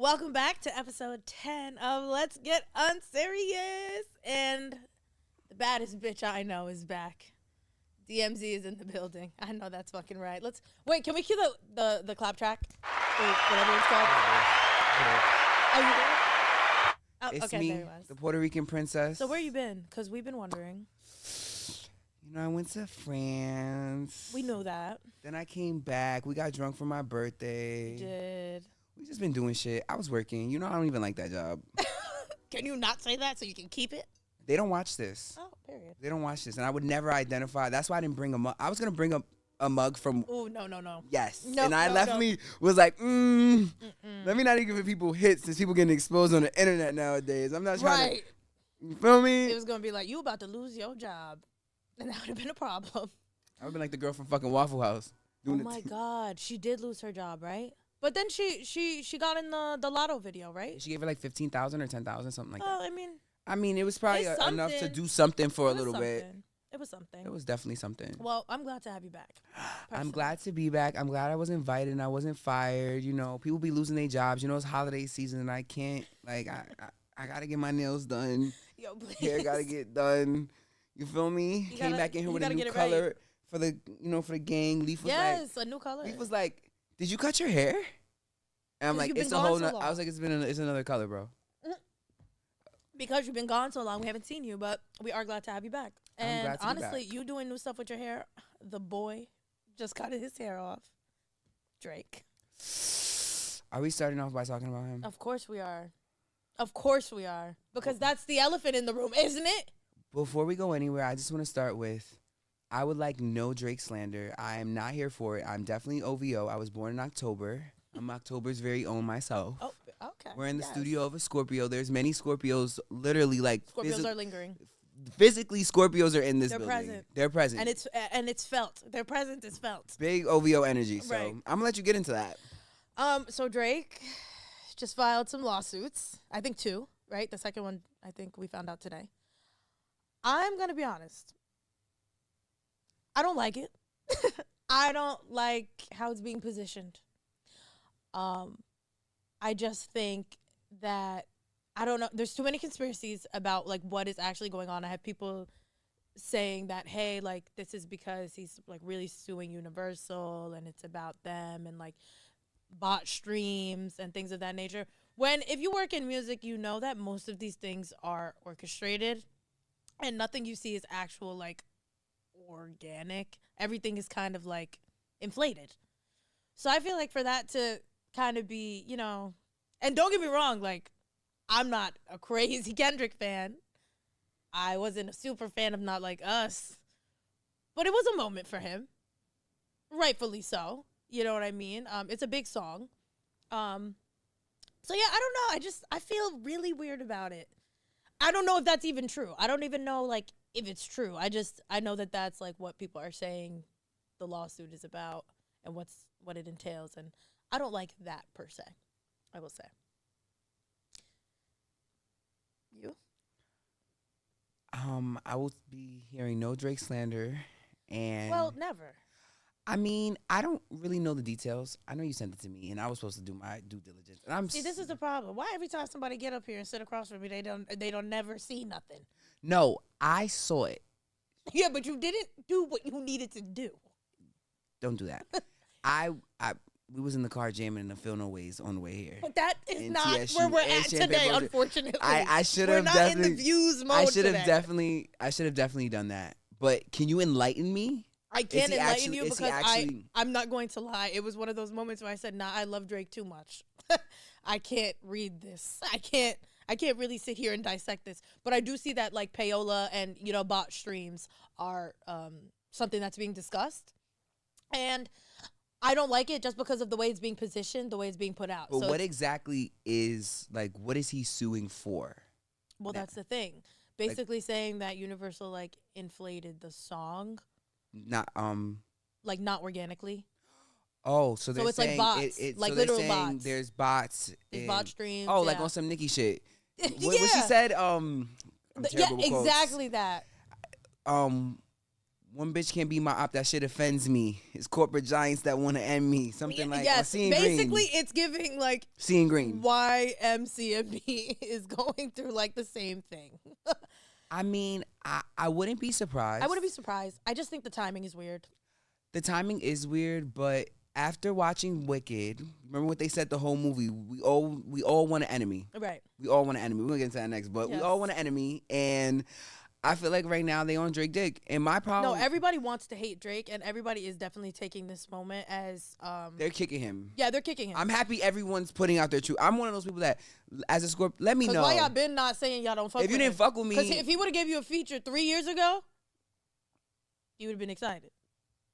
Welcome back to episode 10 of Let's Get Unserious. And the baddest bitch I know is back. DMZ is in the building. I know that's fucking right. Wait, can we cue the clap track? Or whatever it's called? Oh, you did? Oh, It's okay, me, there it was. the Puerto Rican princess. So where you been? Because we've been wondering. You know, I went to France. We know that. Then I came back. We got drunk for my birthday. You did. We just been doing shit. I was working. You know, I don't even like that job. Can you not say that so you can keep it? They don't watch this. Oh, period. They don't watch this. And I would never identify. That's why I didn't bring a mug. I was going to bring a mug from... Oh, no. Yes. No, and I no, left no. me, was like, let me not even give people hits since people getting exposed on the internet nowadays. I'm not trying to... You feel me? It was going to be like, you about to lose your job. And that would have been a problem. I would have been like the girl from fucking Waffle House. Oh my God. She did lose her job, right? But then she got in the Lotto video, right? She gave her like 15,000 or 10,000, something like that. Well, I mean, it was probably It's enough to something. do something for a it was little bit. something. It was something. It was definitely something. Well, I'm glad to have you back. I'm personally. glad to be back. I'm glad I was invited and I wasn't fired. You know, people be losing their jobs. You know, it's holiday season and I can't, like, I got to get my nails done. Yo, please. Hair got to get done. You feel me? You Came gotta- back in here you with a gotta new get it color right. for the, for the gang. Leaf was Yes, a new color. Leaf was like, did you cut your hair? And I'm 'Cause like, you've been it's a gone whole, so I was like, it's another color, bro. Because you've been gone so long, we haven't seen you, but we are glad to have you back. I'm And glad to be honestly, back. you doing new stuff with your hair. The boy just cut his hair off. Drake. Are we starting off by talking about him? Of course we are. Of course we are. Because that's the elephant in the room, isn't it? Before we go anywhere, I just want to start with, I would like no Drake slander. I am not here for it. I'm definitely OVO. I was born in October. I'm October's very own myself. Oh, okay. We're in the Yes. studio of a Scorpio. There's many Scorpios, literally like Scorpios are lingering. physically Scorpios are in this They're building. present. They're present. And it's felt. Their presence is felt. Big OVO energy. So Right. I'm gonna let you get into that. So Drake just filed some lawsuits. I think 2, right? The second one I think we found out today. I'm gonna be honest. I don't like it. I don't like how it's being positioned. I just think that I don't know. There's too many conspiracies about like what is actually going on. I have people saying that, hey, like this is because he's like really suing Universal and it's about them and like bot streams and things of that nature. When if you work in music, you know that most of these things are orchestrated and nothing you see is actual like organic. Everything is kind of like inflated. So I feel like for that to kind of be, you know, and don't get me wrong, like I'm not a crazy Kendrick fan. I wasn't a super fan of Not Like Us. But it was a moment for him. Rightfully so. You know what I mean? It's a big song. So yeah, I don't know. I feel really weird about it. I don't know if that's even true. I don't even know like if it's true. I know that that's like what people are saying the lawsuit is about and what it entails, and I don't like that per se. I will say. You? I will be hearing no Drake slander, and Well, never. I mean, I don't really know the details. I know you sent it to me, and I was supposed to do my due diligence. And See, this is the problem. Why every time somebody get up here and sit across from me, they don't never see nothing. No, I saw it. Yeah, but you didn't do what you needed to do. Don't do that. We was in the car jamming in the Feel No Ways on the way here. But that is And not TSU where we're and at Champagne today, Road. unfortunately. I should We're have not definitely in the views mode I should today. have definitely done that. But can you enlighten me? I can't he enlighten actually- you is he because actually- I'm not going to lie. It was one of those moments where I said, nah, I love Drake too much. I can't read this. I can't really sit here and dissect this. But I do see that like payola and, you know, bot streams are something that's being discussed. And I don't like it just because of the way it's being positioned, the way it's being put out. But So what exactly is, like, what is he suing for? well, that's the thing. Basically saying that Universal like inflated the song, Not like not organically. Oh, so they're it's like saying bots, like so literal they're saying bots. there's bots. There's and- bot streams. Oh, like yeah. on some Nicki shit. What she Yeah. said? I'm Yeah, terrible with quotes. exactly that. one bitch can't be my op. That shit offends me. It's corporate giants that want to end me. Something like yes. Seeing basically, green. it's giving like Seeing green. YMCMB is going through like the same thing. I mean, I wouldn't be surprised. I wouldn't be surprised. I just think the timing is weird. The timing is weird, but after watching Wicked, remember what they said the whole movie? We all want an enemy. Right. We all want an enemy. We're gonna get into that next, but we all want an enemy, and I feel like right now they on Drake dick. And my problem, no, everybody wants to hate Drake, and everybody is definitely taking this moment as they're kicking him. Yeah, they're kicking him. I'm happy everyone's putting out their truth. I'm one of those people that, as a Scorp, let me know. Why y'all been not saying y'all don't fuck with him? If you didn't fuck with me, because if he would have gave you a feature 3 years ago, you would have been excited.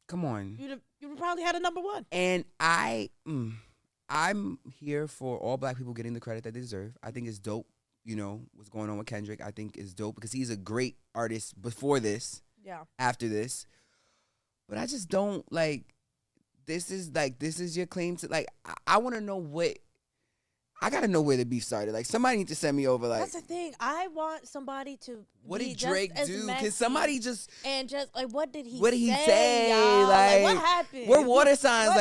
Come on, you'd have probably had a number one. And I'm here for all black people getting the credit that they deserve. I think it's dope. You know, what's going on with Kendrick, I think is dope because he's a great artist before this. Yeah. After this. But I just don't this is your claim to I want to know I got to know where the beef started. Like somebody needs to send me over That's the thing. I want somebody to what did Drake do? Can somebody just what did he say? What did he say? Like what happened? We're water signs. What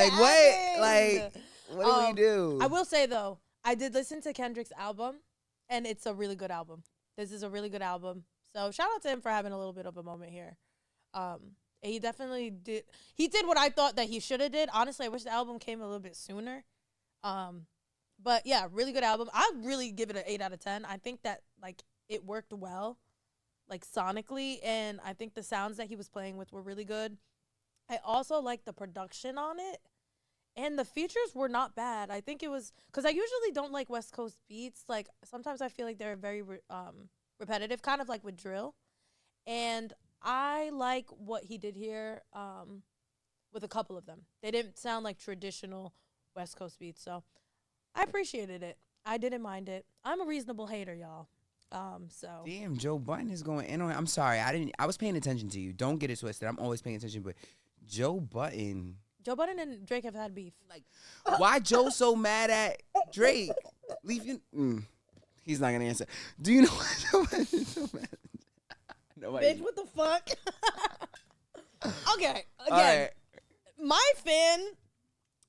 did we do? I will say though, I did listen to Kendrick's album. And it's a really good album. This is a really good album. So shout out to him for having a little bit of a moment here. He definitely did. He did what I thought that he should have did. Honestly, I wish the album came a little bit sooner. But yeah, really good album. I really give it an 8 out of 10. I think that it worked well, sonically, and I think the sounds that he was playing with were really good. I also like the production on it. And the features were not bad. I think it was because I usually don't like West Coast beats. Like sometimes I feel like they're very repetitive, kind of like with drill. And I like what he did here with a couple of them. They didn't sound like traditional West Coast beats, so I appreciated it. I didn't mind it. I'm a reasonable hater, y'all. So damn, Joe Budden is going in on it. I'm sorry, I was paying attention to you. Don't get it twisted. I'm always paying attention, but Joe Budden and Drake have had beef. Why Joe so mad at Drake? Leave you. He's not gonna answer. Do you know why Joe Budden is so mad? Nobody. Bitch, what the fuck? Okay, again, right.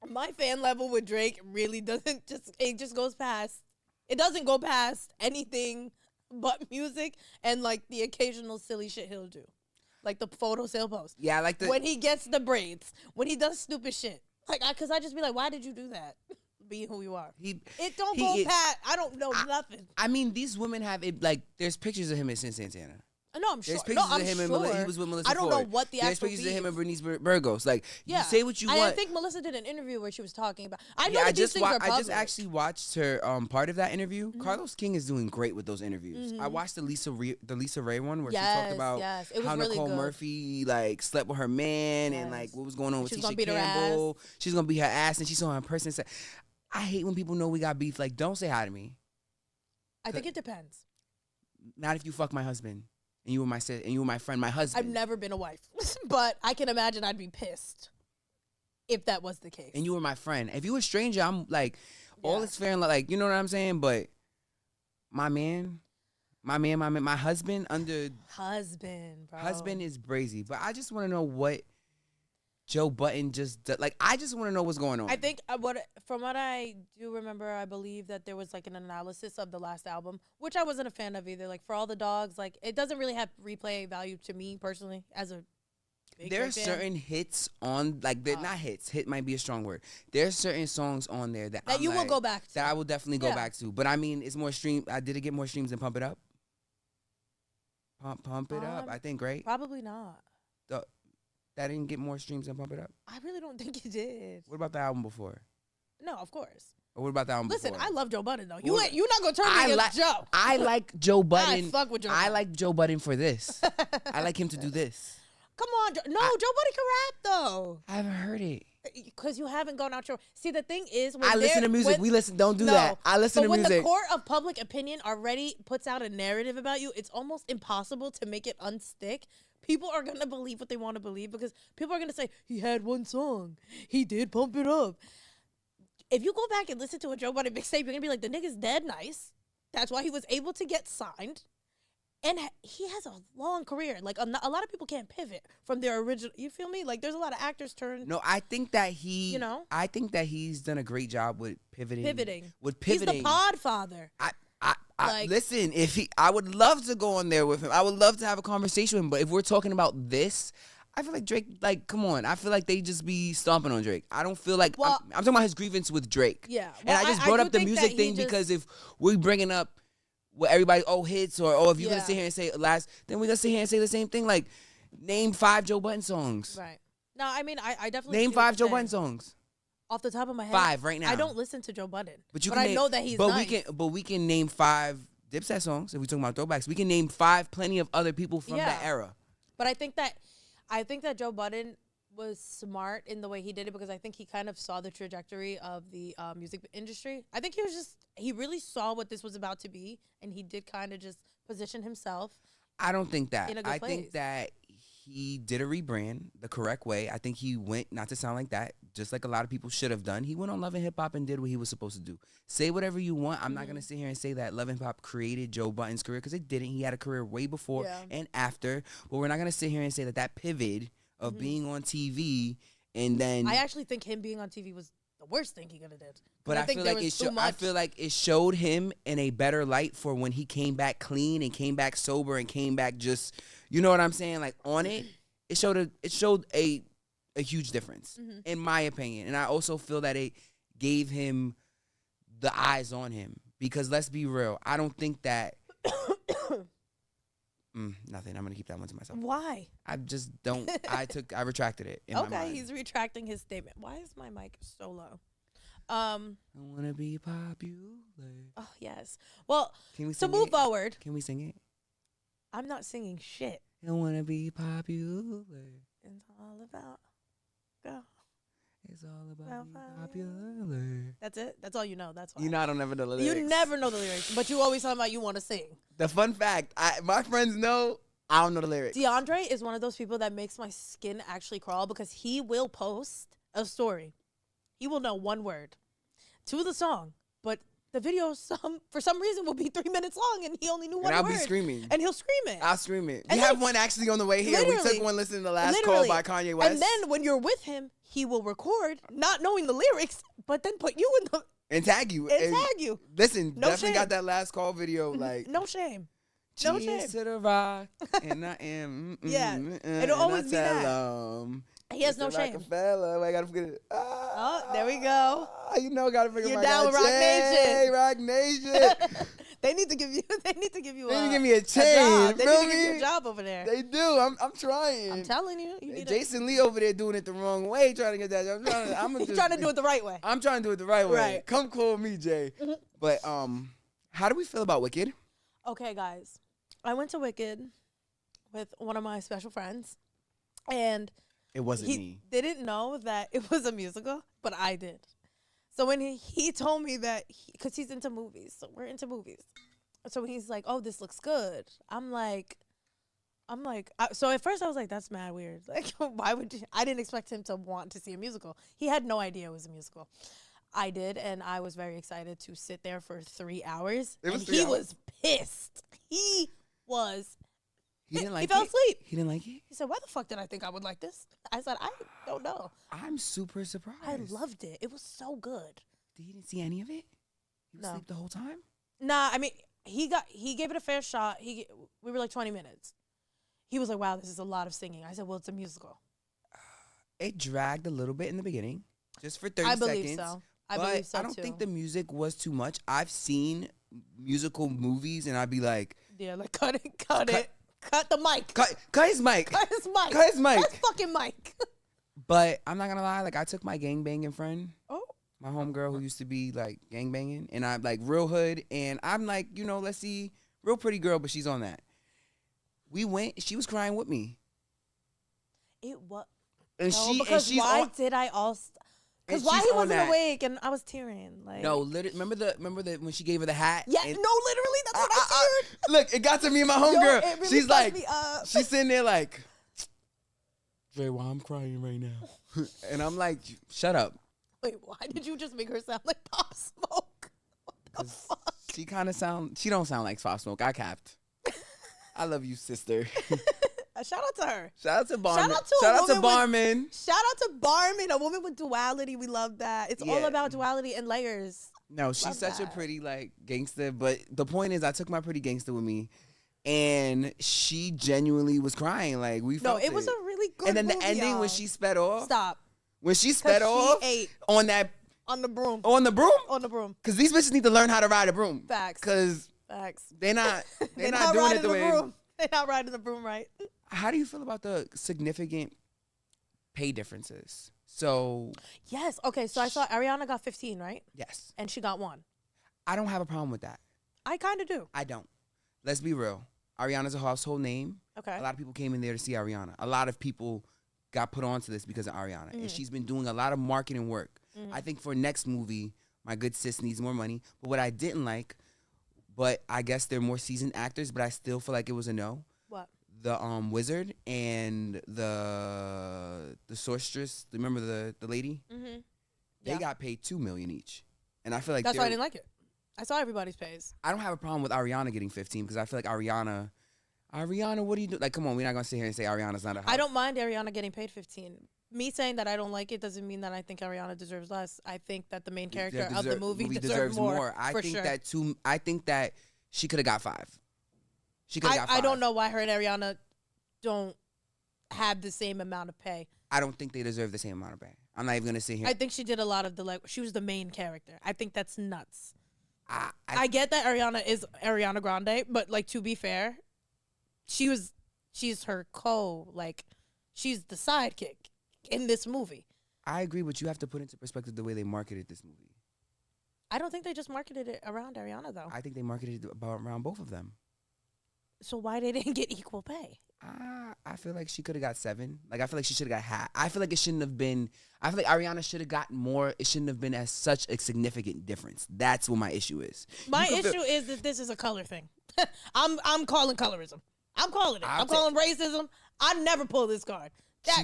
my fan level with Drake really doesn't it just goes past. It doesn't go past anything but music and the occasional silly shit he'll do. Like the photo sale post. Yeah, like when he gets the braids, when he does stupid shit. Because I just be like, why did you do that? Be who you are. It don't go past. I don't know nothing. I mean, these women have it. There's pictures of him at Santana. No, I'm sure. There's pictures of him sure. and he was with Melissa I don't Ford. know what the There's actual pictures beef. of him and Bernice Burgos. You say what you want. I think Melissa did an interview where she was talking about. I know these things are public. I just actually watched her part of that interview. Mm-hmm. Carlos King is doing great with those interviews. Mm-hmm. I watched the Lisa Ray one where she talked about how really Nicole Murphy slept with her man and what was going on with Tisha Campbell. She's gonna beat her ass, and she saw her in person and said, "I hate when people know we got beef. Don't say hi to me." I think it depends. Not if you fuck my husband. And you were my sister, and you were my friend, my husband. I've never been a wife, but I can imagine I'd be pissed if that was the case. And you were my friend. If you were a stranger, I'm all is fair and you know what I'm saying? But my husband bro. Husband is brazy. But I just want to know what Joe Budden just does. I just want to know what's going on. I think from what I do remember, I believe that there was an analysis of the last album, which I wasn't a fan of either. For All the Dogs, it doesn't really have replay value to me personally as a big there are fan. certain hits on they're not hits. Hit might be a strong word. There's certain songs on there that you will go back to. That I will definitely go back to. But I mean, it's more stream. Did it get more streams than Pump It Up? Pump It Up. I think right. Probably not. That didn't get more streams than Pump It Up? I really don't think it did. What about the album before? No, of course. Or what about the album before? Listen, I love Joe Budden, though. You're not going to turn me against Joe. I like Joe Budden. I fuck with Joe Budden. I like Joe Budden for this. I like him to do this. Come on. Joe Budden can rap, though. I haven't heard it. Because you haven't gone out your... See, the thing is... I listen to music. Don't do that. I listen to music. But when the court of public opinion already puts out a narrative about you, it's almost impossible to make it unstick. People are going to believe what they want to believe because people are going to say, he had one song. He did Pump It Up. If you go back and listen to a Joe Budden mixtape, you're going to be like, the nigga's dead nice. That's why he was able to get signed. And he has a long career. Like, a lot of people can't pivot from their original. You feel me? Like, there's a lot of actors turn. No, I think that I think that he's done a great job with pivoting. He's the Podfather. Listen, I would love to go on there with him. I would love to have a conversation with him. But if we're talking about this, I feel like Drake, like, come on. I feel like they just be stomping on Drake. I don't feel like, I'm talking about his grievance with Drake. Yeah. Well, and I just brought up the music thing because if we're bringing up what everybody, hits, or if you're going to sit here and say last, then we're going to sit here and say the same thing. Like, name 5 Joe Budden songs. Right. No, I mean, I definitely name 5 Joe Budden songs. Off the top of my head. 5 right now. I don't listen to Joe Budden. But I know that he's nice. We can name 5 Dipset songs if we're talking about throwbacks. We can name 5 plenty of other people from that era. But I think that Joe Budden was smart in the way he did it because I think he kind of saw the trajectory of the music industry. I think he really saw what this was about to be, and he did kind of just position himself. I don't think that. In a good place. Think that he did a rebrand the correct way. I think he went, not to sound like that, just like a lot of people should have done. He went on Love and Hip Hop and did what he was supposed to do. Say whatever you want. I'm not going to sit here and say that Love and Hip Hop created Joe Budden's career because it didn't. He had a career way before and after. But we're not going to sit here and say that pivot of being on TV and then... I actually think him being on TV was the worst thing he could have did. But I feel like it showed him in a better light for when he came back clean and came back sober and came back just, you know what I'm saying? Like on it showed a huge difference in my opinion. And I also feel that it gave him the eyes on him because let's be real. I don't think that nothing. I'm going to keep that one to myself. Why? I just don't. I retracted it in my mind. Okay, he's retracting his statement. Why is my mic so low? I want to be popular. Oh, yes. Well, to move forward. Can we sing it? I'm not singing shit. I want to be popular. It's all about go. It's all about being popular. That's it? That's all you know. That's why. You know I don't never know the lyrics. You never know the lyrics, but you always talk about you want to sing. The fun fact, my friends know I don't know the lyrics. DeAndre is one of those people that makes my skin actually crawl because he will post a story. He will know one word to the song, but the video for some reason will be 3 minutes long and he only knew one word. And I'll be screaming. And he'll scream it. I'll scream it. We have one actually on the way here. We took one listening to Last Call by Kanye West. And then when you're with him, he will record, not knowing the lyrics, but then put you in the... And tag you. Listen, no definitely shame. Got that Last Call video. Like no shame. No shame. To the rock, and I am. It'll always be that. He has no shame. Rockefeller. I gotta forget it. Oh, there we go. You know, gotta figure You're down with Rock Nation. Rock Nation. They need to give you. They need to give me a chain. They need to give you a job over there. They do. I'm trying. I'm telling you. Jason Lee over there doing it the wrong way, trying to get that job. He's trying to do it the right way. I'm trying to do it the right way. Right. Come call me, Jay. But how do we feel about Wicked? Okay, guys. I went to Wicked with one of my special friends, and it wasn't me. They didn't know that it was a musical, but I did. So when he told me that, because he's into movies, so we're into movies. So he's like, "Oh, this looks good." I'm like, so at first I was like, "That's mad weird." Like, why would you? I didn't expect him to want to see a musical. He had no idea it was a musical. I did, and I was very excited to sit there for 3 hours. He was pissed. He didn't like it. He fell asleep. He didn't like it? He said, "Why the fuck did I think I would like this?" I said, "I don't know." I'm super surprised. I loved it. It was so good. He didn't see any of it? He was asleep the whole time? Nah, I mean, he gave it a fair shot. We were like 20 minutes. He was like, "Wow, this is a lot of singing." I said, "Well, it's a musical." It dragged a little bit in the beginning, just for 30 I seconds. believe so. I believe so, I don't think the music was too much. I've seen musical movies, and I'd be like... Yeah, like, cut it. Cut the mic. Cut his mic. Cut his mic. Cut his mic. Cut his fucking mic. But I'm not going to lie. Like, I took my gangbanging friend. Oh. My homegirl who used to be, like, gangbanging. And I'm, like, real hood. And I'm, like, let's see. Real pretty girl, but she's on that. We went. She was crying with me. It was. And no, because why did I all... Because why he wasn't awake and I was tearing. Like, no, literally, remember the when she gave her the hat? Yeah, no, literally, that's what I teared. Look, it got to me and my homegirl. Really she's like, she's sitting there like, Dre, why I'm crying right now? And I'm like, shut up. Wait, why did you just make her sound like Pop Smoke? What the fuck? She don't sound like Pop Smoke. I capped. I love you, sister. Shout out to her. Shout out to Barman. Shout out to Barman. Shout out to Barman, a woman with duality. We love that. It's all about duality and layers. No, she's such a pretty like gangster. But the point is, I took my pretty gangster with me, and she genuinely was crying. Like we felt it was a really good. And then movie, the ending y'all. when she sped off. Stop. When she sped off on that. On the broom. On the broom? On the broom. Because these bitches need to learn how to ride a broom. Facts. Because they're not doing it the way. Broom. They're not riding the broom right. How do you feel about the significant pay differences? So. Yes. Okay. So I saw Ariana got 15, right? Yes. And she got 1. I don't have a problem with that. I kind of do. I don't. Let's be real. Ariana's a household name. Okay. A lot of people came in there to see Ariana. A lot of people got put onto this because of Ariana. And she's been doing a lot of marketing work. I think for next movie, my good sis needs more money. But what I didn't like, but I guess they're more seasoned actors, but I still feel like it was a no. What? The wizard and the sorceress. Remember the lady? Mm-hmm. They got paid $2 million each, and I feel like that's why I didn't like it. I saw everybody's pays. I don't have a problem with Ariana getting 15 because I feel like Ariana, what do you do? Like, come on, we're not gonna sit here and say Ariana's not a house. I don't mind Ariana getting paid 15. Me saying that I don't like it doesn't mean that I think Ariana deserves less. I think that the main character of the movie deserves more. I think sure. I think that she could have got 5. She could have got 5. I don't know why her and Ariana don't have the same amount of pay. I don't think they deserve the same amount of pay. I'm not even gonna sit here. I think she did a lot of the she was the main character. I think that's nuts. I get that Ariana is Ariana Grande, but like to be fair, she's her she's the sidekick in this movie. I agree, but you have to put into perspective the way they marketed this movie. I don't think they just marketed it around Ariana, though. I think they marketed it around both of them. So why they didn't get equal pay? I feel like she could have got 7. Like, I feel like she should have got half. I feel like it shouldn't have been. I feel like Ariana should have gotten more. It shouldn't have been as such a significant difference. That's what my issue is. My issue is that this is a color thing. I'm calling colorism. I'm calling it. I'm calling racism. I never pull this card.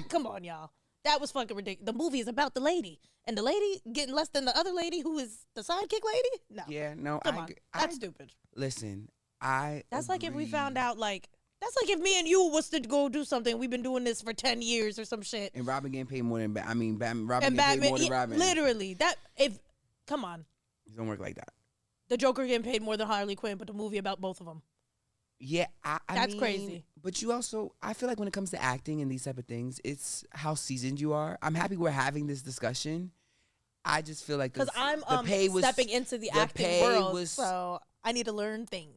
Come on, y'all. That was fucking ridiculous. The movie is about the lady. And the lady getting less than the other lady who is the sidekick lady? No. Yeah, no. Come on. That's stupid. Listen, That's agree. like if we found out, that's like if me and you was to go do something. We've been doing this for 10 years or some shit. And Robin getting paid more than Batman. Robin getting paid more than Robin. Literally. Come on. It don't work like that. The Joker getting paid more than Harley Quinn, but the movie about both of them. Yeah, that's mean, crazy. But you also, I feel like when it comes to acting and these type of things, it's how seasoned you are. I'm happy we're having this discussion. I just feel like because I'm stepping into the acting world, so I need to learn things.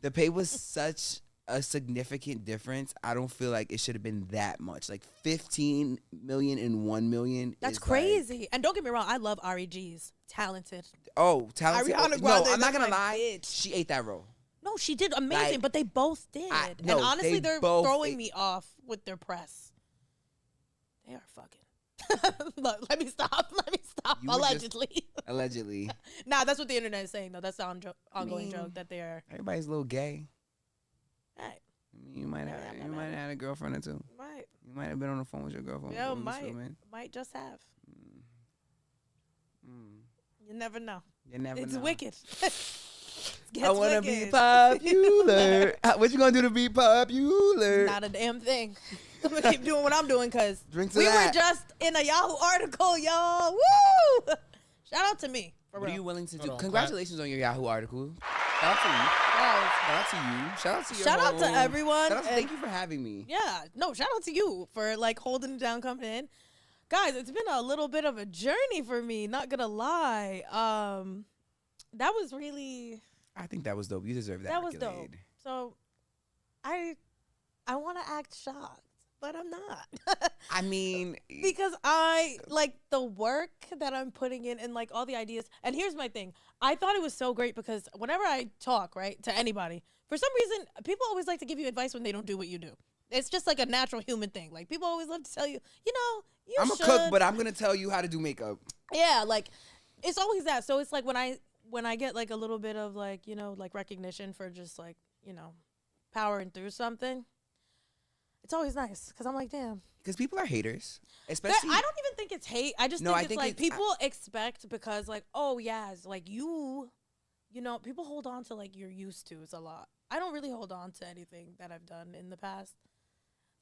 The pay was such a significant difference. I don't feel like it should have been that much. Like 15 million and 1 million. That's crazy. And don't get me wrong, I love REGs. Talented. Oh, talented. Ariana Grande, no, I'm not gonna lie. Bitch. She ate that role. No, she did amazing, but they both did. And honestly, they're throwing me off with their press. They are fucking. Look, let me stop. Allegedly. Allegedly. Nah, that's what the internet is saying, though. That's the ongoing joke that they are. Everybody's a little gay. Right. You might have had a girlfriend or two. Right. You might have been on the phone with your girlfriend. Yeah, might just have. You never know. It's wicked. I want to be popular. What you going to do to be popular? Not a damn thing. I'm going to keep doing what I'm doing because we were just in a Yahoo article, y'all. Woo! Shout out to me. What are you willing to do? Congratulations on your Yahoo article. Shout out to you. Shout out to you. Shout out to you. Shout out to everyone. Thank you for having me. Yeah. No, shout out to you for holding it down, coming in. Guys, it's been a little bit of a journey for me, not going to lie. That was really... I think that was dope. You deserve that. That was dope. So, I want to act shocked, but I'm not. I mean, because I like the work that I'm putting in and all the ideas. And here's my thing: I thought it was so great because whenever I talk to anybody, for some reason, people always like to give you advice when they don't do what you do. It's just like a natural human thing. People always love to tell you, I'm a cook, but I'm gonna tell you how to do makeup. Yeah, it's always that. So it's when I get a little bit of recognition for just powering through something, it's always nice because I'm damn. Because people are haters, especially. I don't even think it's hate. I just think it's people expect because oh yeah, it's you you know, people hold on to like you're used to a lot. I don't really hold on to anything that I've done in the past,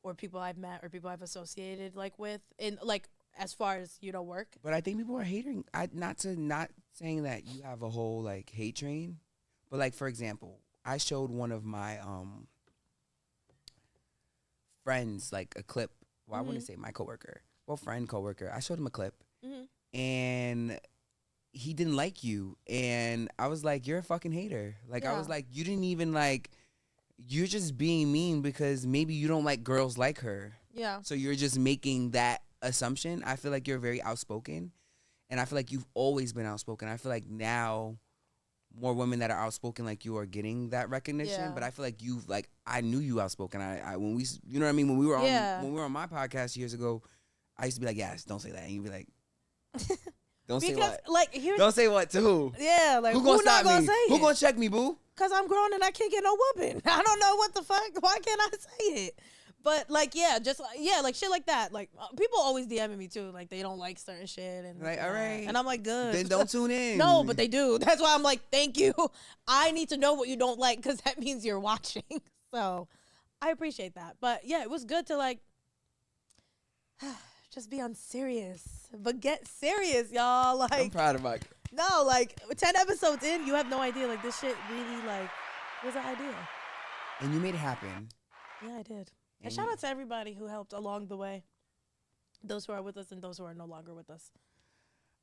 or people I've met, or people I've associated like with, in like as far as, you know, work. But I think people are hating. Not saying that you have a whole like hate train, but like for example, I showed one of my friends like a clip. Well, I wouldn't say my coworker. Well, coworker. I showed him a clip, and he didn't like you, and I was like, you're a fucking hater. Like, I was like, you didn't even like, you're just being mean because maybe you don't like girls like her. Yeah. So you're just making that assumption. I feel like you're very outspoken, and I feel like you've always been outspoken. I feel like now more women that are outspoken like you are getting that recognition, but I feel like you've like, I knew you outspoken. I when we, you know what I mean, when we were on my podcast years ago, I used to be like, yes, don't say that, and you'd be like, don't say what? Like, don't say what to who? Yeah, like, who gonna stop me? Who it? Gonna check me, boo? Cause I'm grown and I can't get no whooping. I don't know what the fuck. Why can't I say it? But like, like shit like that. Like, people always DMing me too. Like, they don't like certain shit, and like, all right, and I'm like, good. Then don't tune in. No, but they do. That's why I'm like, thank you. I need to know what you don't like, because that means you're watching. So, I appreciate that. But yeah, it was good to like just be unserious, but get serious, y'all. Like, I'm proud of Mike. No, like 10 episodes in, you have no idea. Like, this shit really like was an idea, and you made it happen. Yeah, I did. And shout out to everybody who helped along the way. Those who are with us and those who are no longer with us.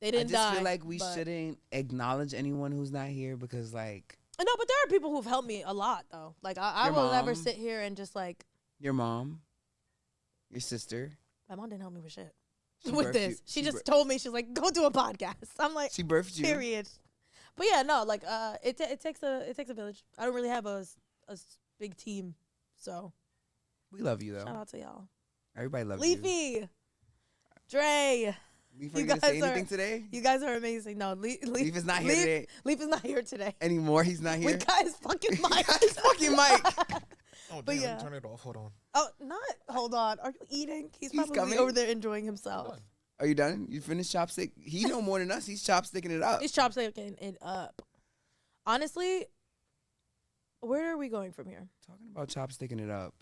They didn't die. I just feel like we shouldn't acknowledge anyone who's not here, because like. No, but there are people who've helped me a lot though. Like, I will never sit here and just like. Your mom. Your sister. My mom didn't help me with shit. With this. She just told me, she's like, go do a podcast. I'm like, she birthed you. Period. But yeah, no, like it takes a village. I don't really have a big team, so. We love you, though. Shout out to y'all. Everybody loves you. Leafy. Dre. Leaf, are you going to say anything today? You guys are amazing. No, Leaf is not here today. Leaf is not here today. Anymore? He's not here? We got his fucking mic. Oh, damn, let me turn it off. Hold on. Oh, hold on. Are you eating? He's probably coming over there enjoying himself. Are you done? You finished chopstick? He know more than us. He's chopsticking it up. He's chopsticking it up. Honestly, where are we going from here? Talking about chopsticking it up.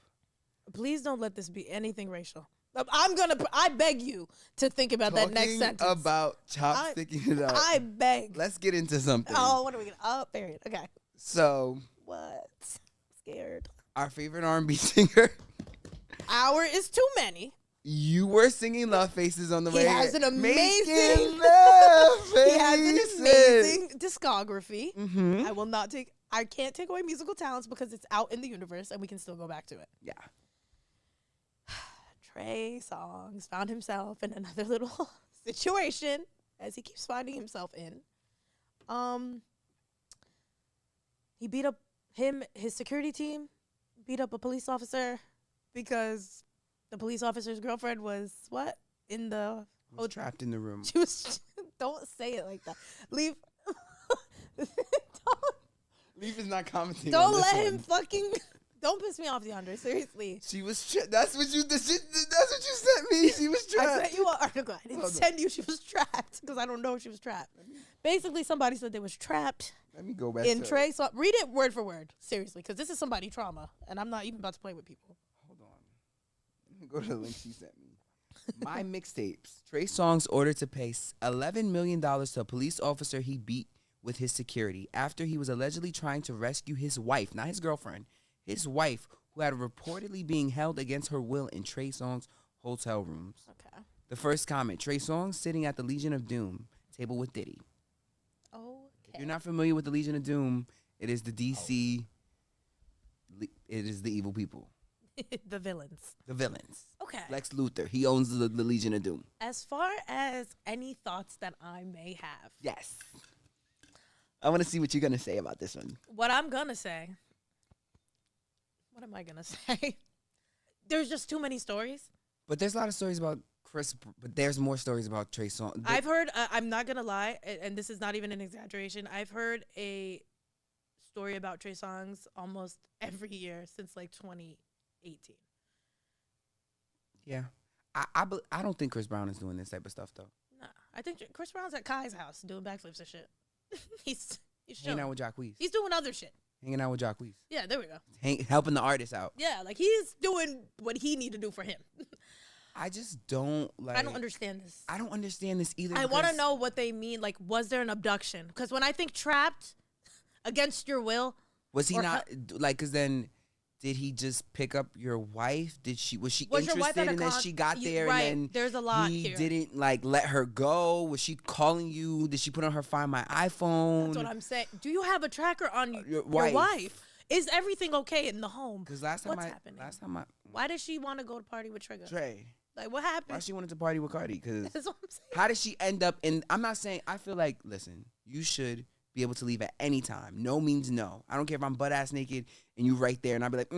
Please don't let this be anything racial. I beg you to think about that next sentence. About chopsticking it up. I beg. Let's get into something. Oh, what are we going to? Oh, period. Okay. So. What? Scared. Our favorite R&B singer. Our is too many. You were singing Love Faces on the way. He has an amazing discography. Mm-hmm. I can't take away musical talents because it's out in the universe and we can still go back to it. Yeah. Trey Songz found himself in another little situation, as he keeps finding himself in. He beat up his security team beat up a police officer because the police officer's girlfriend was what? Trapped in the room. She was. Don't say it like that. Leaf. Leaf is not commenting. Don't let him fucking. Don't piss me off, DeAndre. Seriously. She was. That's what you sent me. She was trapped. I sent you an article. I didn't send you. She was trapped because I don't know if she was trapped. Basically, somebody said they was trapped. Let me go back in Trey. So read it word for word, seriously, because this is somebody trauma, and I'm not even about to play with people. Hold on. Let me go to the link she sent me. My mixtapes. Trey Songz ordered to pay $11 million to a police officer he beat with his security after he was allegedly trying to rescue his wife, not his girlfriend, his wife, who had reportedly being held against her will in Trey Songz' hotel rooms. Okay. The first comment, Trey Songz sitting at the Legion of Doom table with Diddy. If you're not familiar with the Legion of Doom, it is the DC. It is the evil people. The villains. The villains. Okay. Lex Luthor. He owns the Legion of Doom. As far as any thoughts that I may have. Yes. I want to see what you're going to say about this one. What I'm going to say. What am I going to say? There's just too many stories. But there's a lot of stories about Chris, but there's more stories about Trey Songz. I've heard, I'm not going to lie, and this is not even an exaggeration, I've heard a story about Trey Songz almost every year since like 2018. Yeah. I don't think Chris Brown is doing this type of stuff, though. Nah, I think Chris Brown's at Kai's house doing backflips and shit. He's hanging out with Jacquees. He's doing other shit. Hanging out with Jacquees. Yeah, there we go. Helping the artists out. Yeah, like he's doing what he need to do for him. I just don't like. I don't understand this. I don't understand this either. I want to know what they mean. Like, was there an abduction? Because when I think trapped against your will, was he not like? Because then, did he just pick up your wife? Was she interested in that she got there right, and then there's a lot he here. didn't like let her go? Was she calling you? Did she put on her Find My iPhone? That's what I'm saying. Do you have a tracker on your wife? Is everything okay in the home? Because last time why did she want to go to party with Trey? Like, what happened? Why she wanted to party with Cardi? Because that's what I'm saying. How did she end up in? I'm not saying. I feel like, listen, you should be able to leave at any time. No means no. I don't care if I'm butt ass naked and you right there, and I'll be like,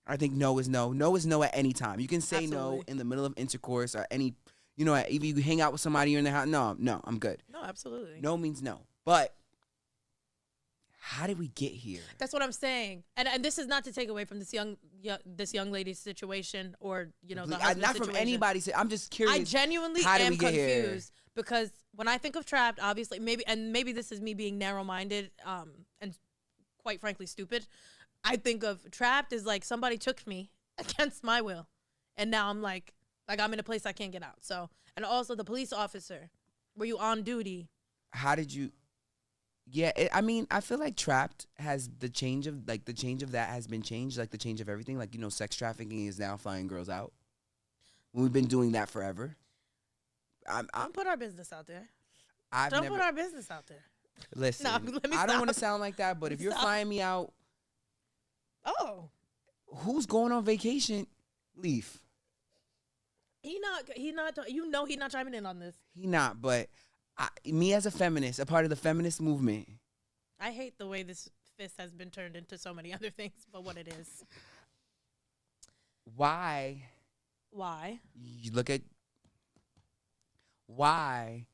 I think no is no. No is no at any time. You can say no in the middle of intercourse or any, if you hang out with somebody you're in the house. No, I'm good. No, absolutely. No means no. But how did we get here? That's what I'm saying. And this is not to take away from this young lady's situation or, the husband's not situation. From anybody. I'm just curious. I genuinely am confused because when I think of trapped, obviously, maybe this is me being narrow-minded and quite frankly stupid. I think of trapped as like somebody took me against my will. And now I'm like I'm in a place I can't get out. So, and also the police officer, were you on duty? How did you... Yeah, I feel like trapped has the change of that has been changed, like the change of everything. Like, sex trafficking is now flying girls out. We've been doing that forever. Don't put our business out there. Don't put our business out there. Listen, no, let me I don't want to sound like that, but if you're flying me out, who's going on vacation? Leaf. He not. He's not chiming in on this. He not, but. Me as a feminist, a part of the feminist movement. I hate the way this fist has been turned into so many other things, but what it is. Why? You look at why.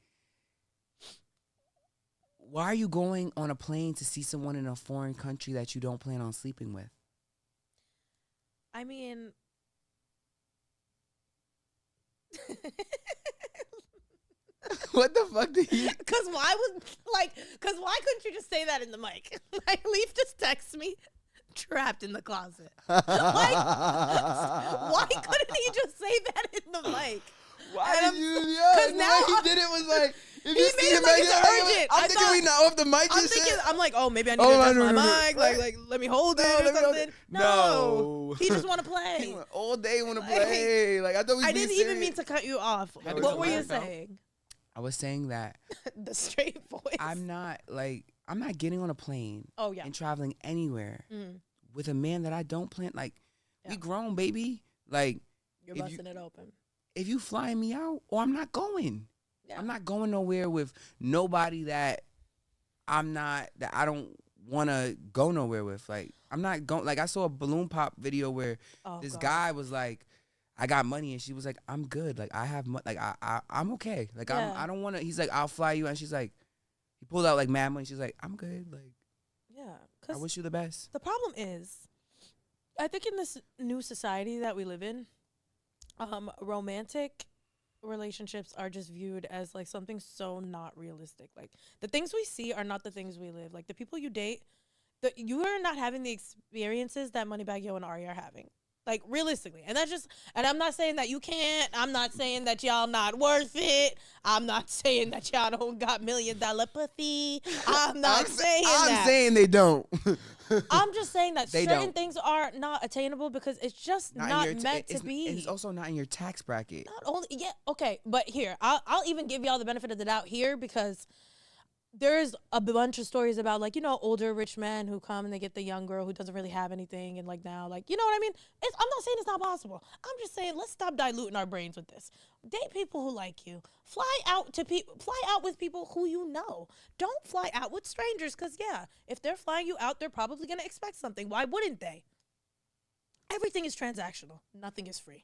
Why are you going on a plane to see someone in a foreign country that you don't plan on sleeping with? I mean... What the fuck did you... Because why couldn't you just say that in the mic? Like, Leaf just texts me, trapped in the closet. Why couldn't he just say that in the mic? Why did you... Because now he did it was like... If you see him like urgent. I'm thinking we not off the mic and shit. I'm like, maybe I need to adjust my mic. Like, let me hold it or something. No. He just want to play. He all day want to play. Like, I thought I didn't even mean to cut you off. What were you saying? I was saying that the straight voice. I'm not getting on a plane. Oh yeah. And traveling anywhere with a man that I don't plan. Like, we grown, baby. Like, you're busting it open. If you flying me out, I'm not going. Yeah. I'm not going nowhere with nobody that I don't want to go nowhere with. Like, I'm not going. Like, I saw a balloon pop video where this guy was like, I got money, and she was like, I'm good. Like, I have money. Like, I'm okay. Like, I don't want to. He's like, I'll fly you. And she's like, he pulled out like mad money. She's like, I'm good. Like, I wish you the best. The problem is, I think in this new society that we live in, romantic relationships are just viewed as like something so not realistic. Like, the things we see are not the things we live. Like, the people you date, you are not having the experiences that Moneybagg Yo and Ari are having. Like, realistically. And that's just, and I'm not saying that you can't. I'm not saying that y'all not worth it. I'm not saying that y'all don't got $1 million pussy. I'm not saying that. I'm saying they don't. I'm just saying that certain things are not attainable because it's just not meant to be. And it's also not in your tax bracket. Not only, okay. But here, I'll even give y'all the benefit of the doubt here because there's a bunch of stories about, like, older rich men who come and they get the young girl who doesn't really have anything. And, like, now, like, you know what I mean? I'm not saying it's not possible. I'm just saying let's stop diluting our brains with this. Date people who like you. Fly out with people who you know. Don't fly out with strangers because, if they're flying you out, they're probably going to expect something. Why wouldn't they? Everything is transactional. Nothing is free.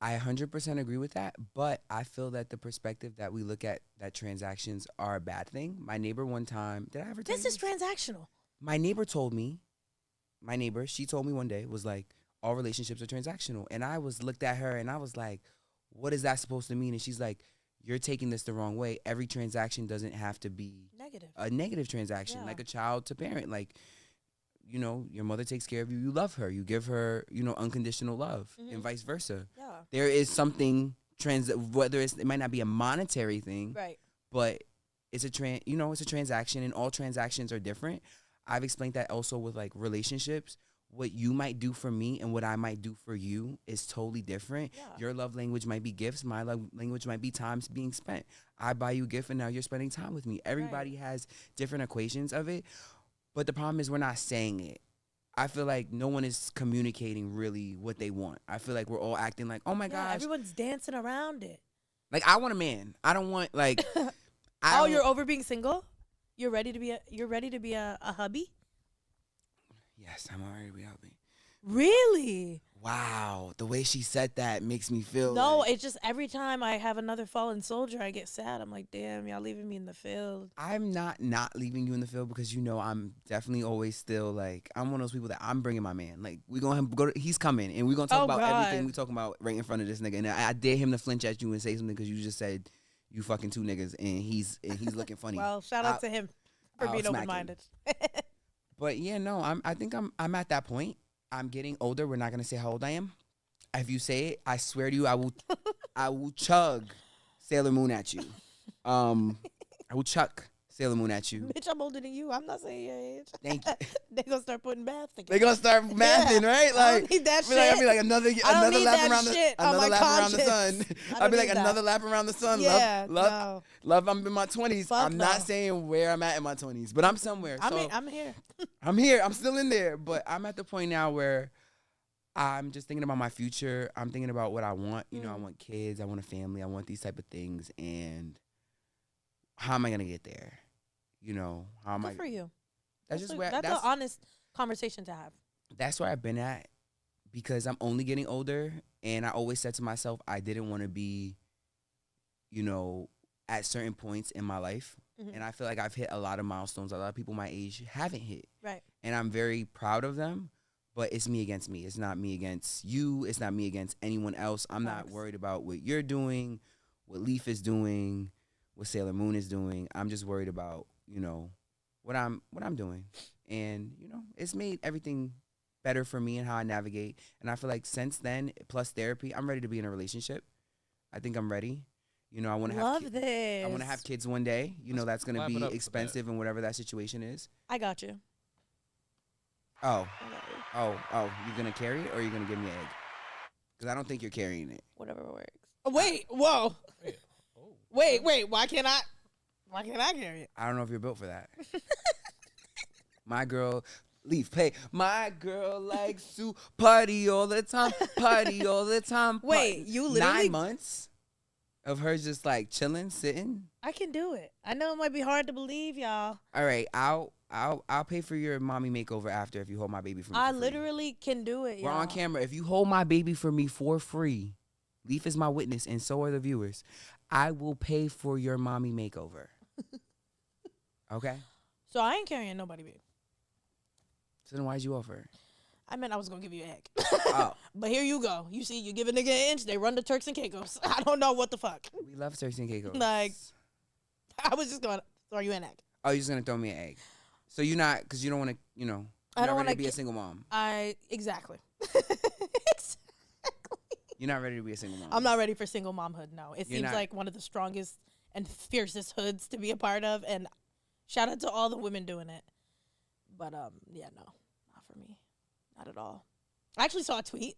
I 100% agree with that, but I feel that the perspective that we look at that transactions are a bad thing. My neighbor one time, did I ever tell you this? This is transactional. My neighbor told me, she told me one day, was like, all relationships are transactional. And I looked at her and I was like, what is that supposed to mean? And she's like, you're taking this the wrong way. Every transaction doesn't have to be a negative transaction, like a child to parent. Like, you know, your mother takes care of you. You love her. You give her, you know, unconditional love, and vice versa. Yeah. There is something whether it might not be a monetary thing, right? But it's it's a transaction, and all transactions are different. I've explained that also with like relationships. What you might do for me and what I might do for you is totally different. Yeah. Your love language might be gifts. My love language might be time being spent. I buy you a gift and now you're spending time with me. Everybody has different equations of it. But the problem is we're not saying it. I feel like no one is communicating really what they want. I feel like we're all acting like, oh my gosh. Everyone's dancing around it. Like, I want a man. I don't want like. You're over being single? You're ready to be a hubby? Yes, I'm already be hubby. Really? Wow, the way she said that makes me feel. No, like, it's just every time I have another fallen soldier, I get sad. I'm like, damn, y'all leaving me in the field. I'm not leaving you in the field because, you know, I'm definitely always still like, I'm one of those people that I'm bringing my man. Like, we're going to go to, he's coming and we're going to talk about everything we talking about right in front of this nigga. And I dare him to flinch at you and say something because you just said you fucking two niggas and he's looking funny. Well, shout out to him for being open-minded. But yeah, no, I think I'm at that point. I'm getting older. We're not gonna say how old I am. If you say it, I swear to you, I will chug Sailor Moon at you. I will chuck Sailor Moon at you. Bitch, I'm older than you. I'm not saying your age. Thank you. They gonna start putting math together. They gonna start mathing, right? Like, I don't need that shit. I'll be like another lap around the sun. I'll be like another lap around the sun. Yeah, love. I'm in my 20s. I'm not saying where I'm at in my 20s, but I'm somewhere. I'm here. I'm here. I'm still in there, but I'm at the point now where I'm just thinking about my future. I'm thinking about what I want. You know, I want kids. I want a family. I want these type of things. And how am I gonna get there? You know, how am I? Good for you. That's an honest conversation to have. That's where I've been at because I'm only getting older, and I always said to myself I didn't want to be, you know, at certain points in my life. And I feel like I've hit a lot of milestones a lot of people my age haven't hit. Right. And I'm very proud of them, but it's me against me. It's not me against you. It's not me against anyone else. I'm not worried about what you're doing, what Leaf is doing, what Sailor Moon is doing. I'm just worried about, you know, what I'm doing. And, you know, it's made everything better for me and how I navigate. And I feel like since then, plus therapy, I'm ready to be in a relationship. I think I'm ready. You know, I want to I want to have kids one day. You know, that's going to be expensive and whatever that situation is. I got you. Oh, you're going to carry it or you're going to give me an egg? Because I don't think you're carrying it. Whatever works. Oh, wait, whoa. Wait, why can't I carry it? I don't know if you're built for that. My girl, Leaf, pay. My girl likes to party all the time. Party all the time. Wait, you literally 9 months of her just like chilling, sitting? I can do it. I know it might be hard to believe, y'all. All right, I'll pay for your mommy makeover after if you hold my baby for me. I literally can do it. We're on camera. If you hold my baby for me for free, Leaf is my witness, and so are the viewers. I will pay for your mommy makeover. Okay? So I ain't carrying nobody, babe. So then why'd you offer? I meant I was going to give you an egg. Oh. But here you go. You see, you give a nigga an inch, they run to Turks and Caicos. I don't know what the fuck. We love Turks and Caicos. Like, I was just going to throw you an egg. Oh, you're just going to throw me an egg. So you're not, because you don't want to, you know, I don't want to be a single mom. Exactly. You're not ready to be a single mom. I'm not ready for single momhood, no. It seems like one of the strongest and fiercest hoods to be a part of, and shout out to all the women doing it. But, yeah, no, not for me. Not at all. I actually saw a tweet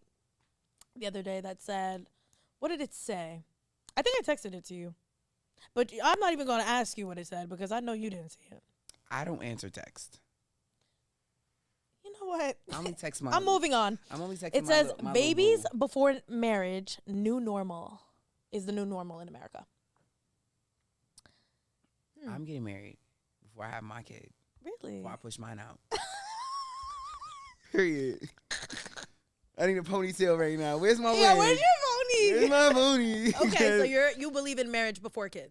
the other day that said, what did it say? I think I texted it to you. But I'm not even going to ask you what it said because I know you didn't see it. I don't answer text. You know what? I only text my... I'm moving on. I'm only texting It says, babies before marriage, new normal is the new normal in America. I'm getting married before I have my kid. Really? Before I push mine out. Period. I need a ponytail right now. Where's my wig? Yeah, where's your pony? Where's my pony? Okay, so you believe in marriage before kids.